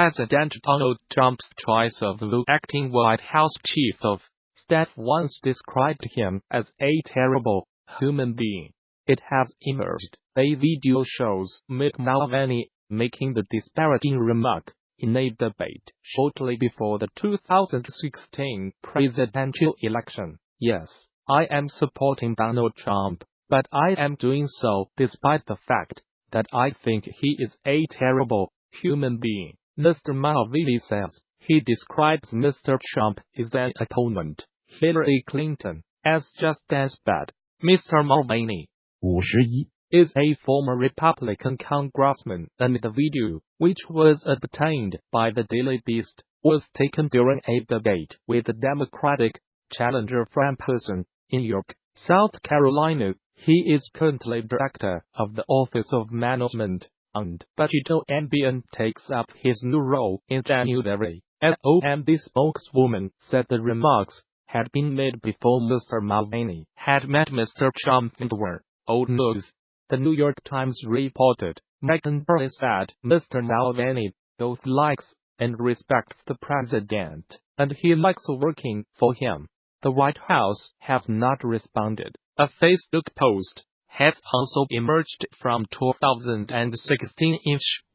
President Donald Trump's choice of the acting White House chief of staff once described him as a terrible human being. It has emerged. A video shows Mick Mulvaney making the disparaging remark in a debate shortly before the 2016 presidential election. Yes, I am supporting Donald Trump, but I am doing so despite the fact that I think he is a terrible human being, Mr. Mulvaney says. He describes Mr. Trump as an opponent, Hillary Clinton, as just as bad. Mr. Mulvaney 51 is a former Republican congressman, and the video, which was obtained by the Daily Beast, was taken during a debate with the Democratic challenger from Person in York, South Carolina. He is currently director of the Office of Management and Budget and takes up his new role in January. An OMB spokeswoman said the remarks had been made before Mr. Mulvaney had met Mr. Trump and were old news. The New York Times reported, Meghan Burley said Mr. Mulvaney both likes and respects the president, and he likes working for him. The White House has not responded. A Facebook post has also emerged from 2016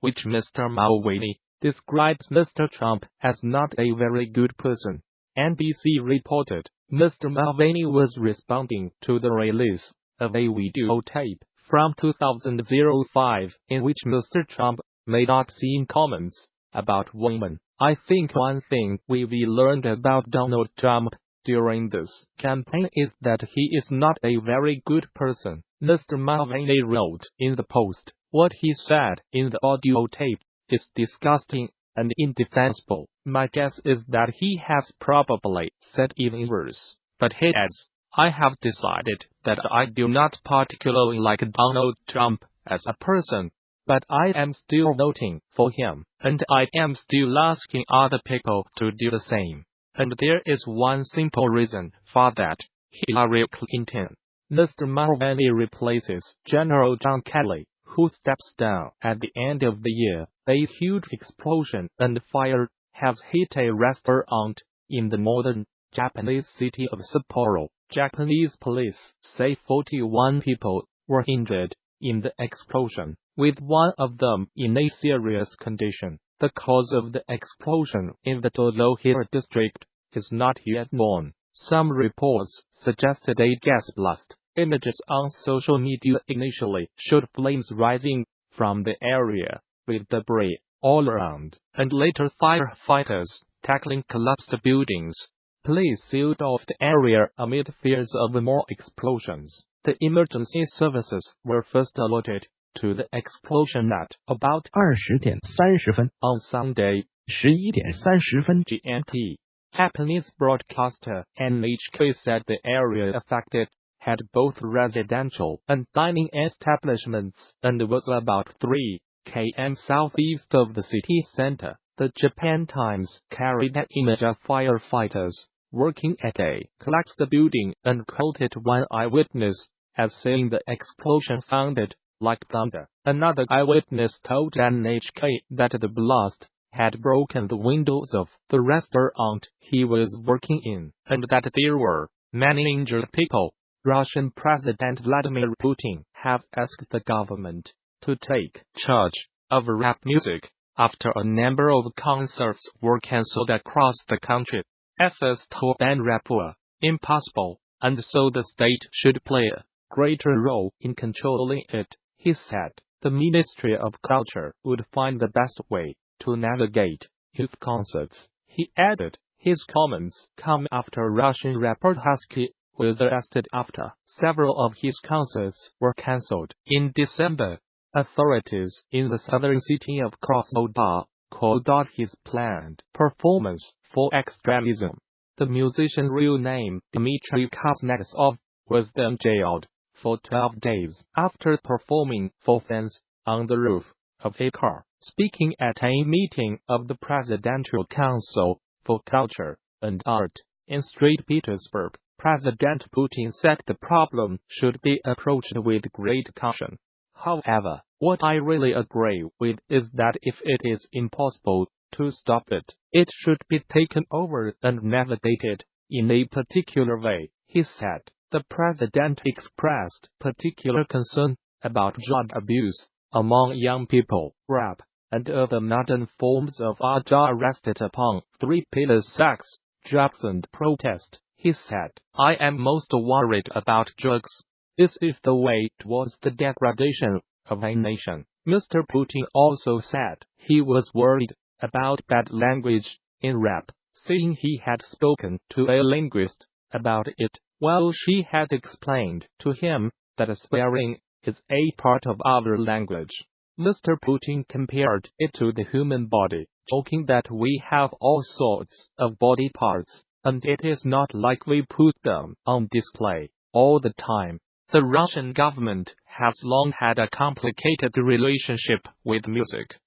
which Mr. Mulvaney describes Mr. Trump as not a very good person. NBC reported, Mr. Mulvaney was responding to the release of a videotape from 2005 in which Mr. Trump made obscene comments about women. I think one thing we've learned about Donald Trump during this campaign is that he is not a very good person, Mr. Mulvaney wrote in the post. What he said in the audio tape is disgusting and indefensible. My guess is that he has probably said even worse. But he adds, I have decided that I do not particularly like Donald Trump as a person, but I am still voting for him, and I am still asking other people to do the same. And there is one simple reason for that: Hillary Clinton. Mr. Mulvaney replaces General John Kelly, who steps down at the end of the year. A huge explosion and fire has hit a restaurant in the northern Japanese city of Sapporo. Japanese police say 41 people were injured in the explosion, with one of them in a serious condition. The cause of the explosion in the Todohira district is not yet known. Some reports suggested a gas blast. Images on social media initially showed flames rising from the area, with debris all around, and later firefighters tackling collapsed buildings. Police sealed off the area amid fears of more explosions. The emergency services were first alerted to the explosion at about 20:30 on Sunday, 11:30 GMT. Japanese broadcaster NHK said the area affected had both residential and dining establishments and was about 3 km southeast of the city center. The Japan Times carried an image of firefighters working at a collapsed building and quoted one eyewitness as saying the explosion sounded like thunder. Another eyewitness told NHK that the blast had broken the windows of the restaurant he was working in, and that there were many injured people. Russian President Vladimir Putin has asked the government to take charge of rap music after a number of concerts were cancelled across the country. FS told band rapper impossible, and so the state should play a greater role in controlling it, he said. The Ministry of Culture would find the best way to navigate youth concerts, he added. His comments come after Russian rapper Husky was arrested after several of his concerts were cancelled. In December, authorities in the southern city of Krasnodar called out his planned performance for extremism. The musician's real name, Dmitry Kuznetsov, was then jailed for 12 days after performing for fans on the roof of a car. Speaking at a meeting of the Presidential Council for Culture and Art in St. Petersburg, President Putin said the problem should be approached with great caution. However, what I really agree with is that if it is impossible To stop it, it should be taken over and navigated in a particular way, he said. The president expressed particular concern about drug abuse among young people, rap, and other modern forms of art are rested upon three pillars: sex, drugs and protest. He said, "I am most worried about drugs. This is the way towards the degradation of a nation." Mr. Putin also said he was worried about bad language in rap, saying he had spoken to a linguist about it, while she had explained to him that swearing is a part of our language. Mr. Putin compared it to the human body, joking that we have all sorts of body parts, and it is not like we put them on display all the time. The Russian government has long had a complicated relationship with music.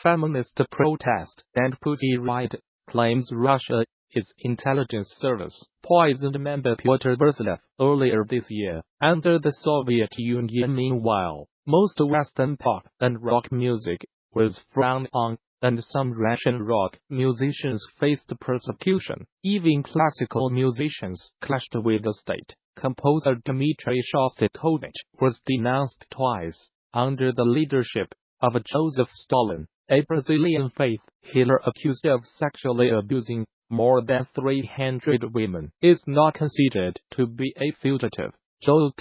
Feminist protest and Pussy Riot claims Russia, its intelligence service, poisoned member Pyotr Verslev earlier this year. Under the Soviet Union, meanwhile, most Western pop and rock music was frowned on, and some Russian rock musicians faced persecution. Even classical musicians clashed with the state. Composer Dmitry Shostakovich was denounced twice, under the leadership of Joseph Stalin, a Brazilian faith healer accused of sexually abusing more than 300 women, is not considered to be a fugitive. Joel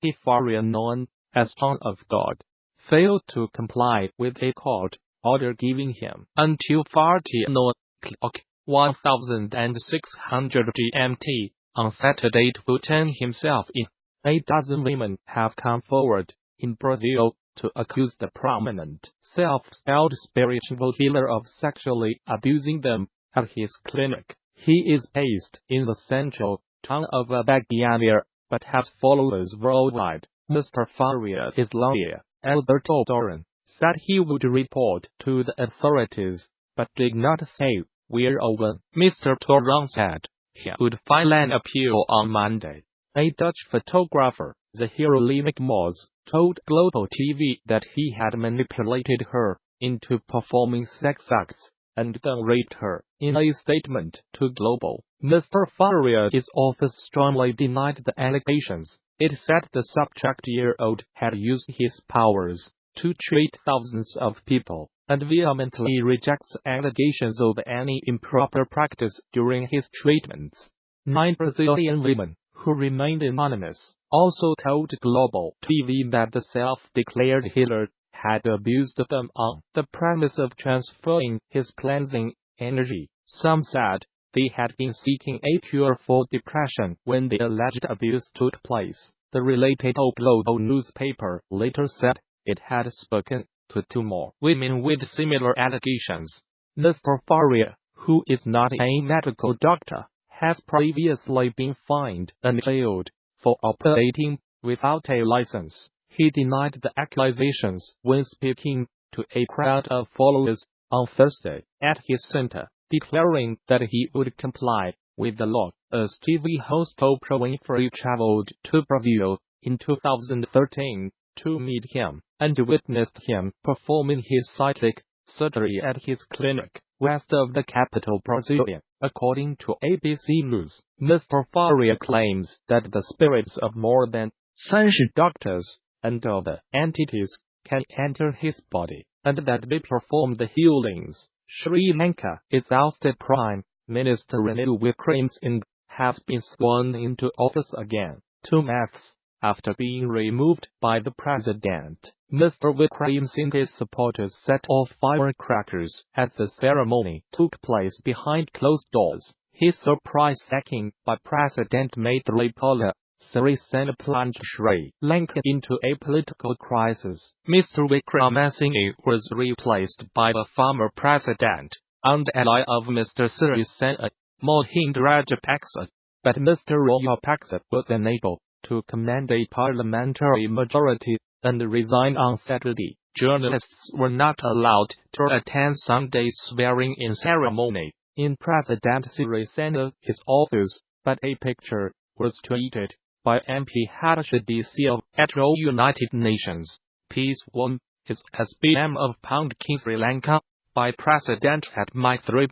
Ethiopian, known as Son of God, failed to comply with a court order giving him until 1600 GMT on Saturday to turn himself in. A dozen women have come forward in Brazil to accuse the prominent, self-styled spiritual healer of sexually abusing them at his clinic. He is based in the central town of Bagania, but has followers worldwide. Mr. Faria's lawyer, Alberto Doran, said he would report to the authorities, but did not say where or when. Mr. Doran said he would file an appeal on Monday. A Dutch photographer, Zahira Moz, told Global TV that he had manipulated her into performing sex acts and then raped her. In a statement to Global, Mr. Faria's office strongly denied the allegations. It said the subject-year-old had used his powers to treat thousands of people, and vehemently rejects allegations of any improper practice during his treatments. 9 Brazilian women, who remained anonymous, also told Global TV that the self-declared healer had abused them on the premise of transferring his cleansing energy. Some said they had been seeking a cure for depression when the alleged abuse took place. The related Global newspaper later said it had spoken to 2 more women with similar allegations. Mr. Faria, who is not a medical doctor, has previously been fined and jailed for operating without a license. He denied the accusations when speaking to a crowd of followers on Thursday at his center, declaring that he would comply with the law. As TV host Oprah Winfrey traveled to Brazil in 2013 to meet him and witnessed him performing his psychic surgery at his clinic west of the capital Brasilia. According to ABC News, Mr. Faria claims that the spirits of more than 30 doctors and other entities can enter his body, and that they perform the healings. Sri Lanka's ousted Prime Minister Ranil Wickremesinghe has been sworn into office again, 2 months after being removed by the president. Mr. Wickremesinghe's supporters set off firecrackers as the ceremony took place behind closed doors. His surprise sacking by President Maithripala Sirisena plunged Sri Lanka into a political crisis. Mr. Wickremesinghe was replaced by the former president and ally of Mr. Sirisena, Mahinda Rajapaksa, but Mr. Rajapaksa was unable to command a parliamentary majority and resigned on Saturday. Journalists were not allowed to attend Sunday's swearing-in ceremony in President Sirisena's office, but a picture was tweeted by MP Hadashadi Seal at the United Nations Peace One, his SBM of Pumpkin Sri Lanka. by President at my 3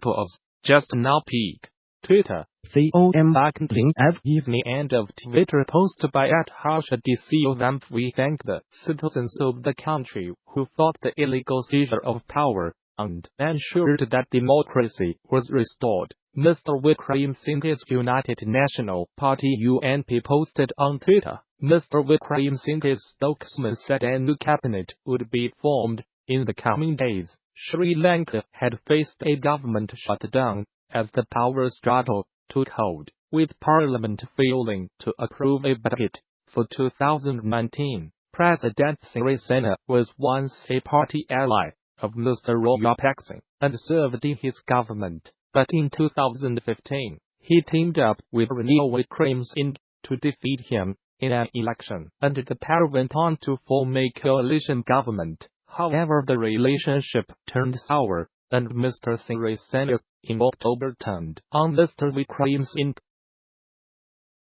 just now peak. Twitter. com/F Is the end of Twitter post by @HashaDCO. We thank the citizens of the country who fought the illegal seizure of power and ensured that democracy was restored. Mr. Wickrem Singh's United National Party UNP posted on Twitter. Mr. Wickrem Singh's spokesman said a new cabinet would be formed in the coming days. Sri Lanka had faced a government shutdown as the power struggle took hold, with Parliament failing to approve a budget for 2019. President Sirisena was once a party ally of Mr. Rajapaksa and served in his government, but in 2015, he teamed up with Ranil Wickremesinghe to defeat him in an election, and the pair went on to form a coalition government. However, the relationship turned sour, and Mr. Sirisena in October turned on Mr. Wickremesinghe.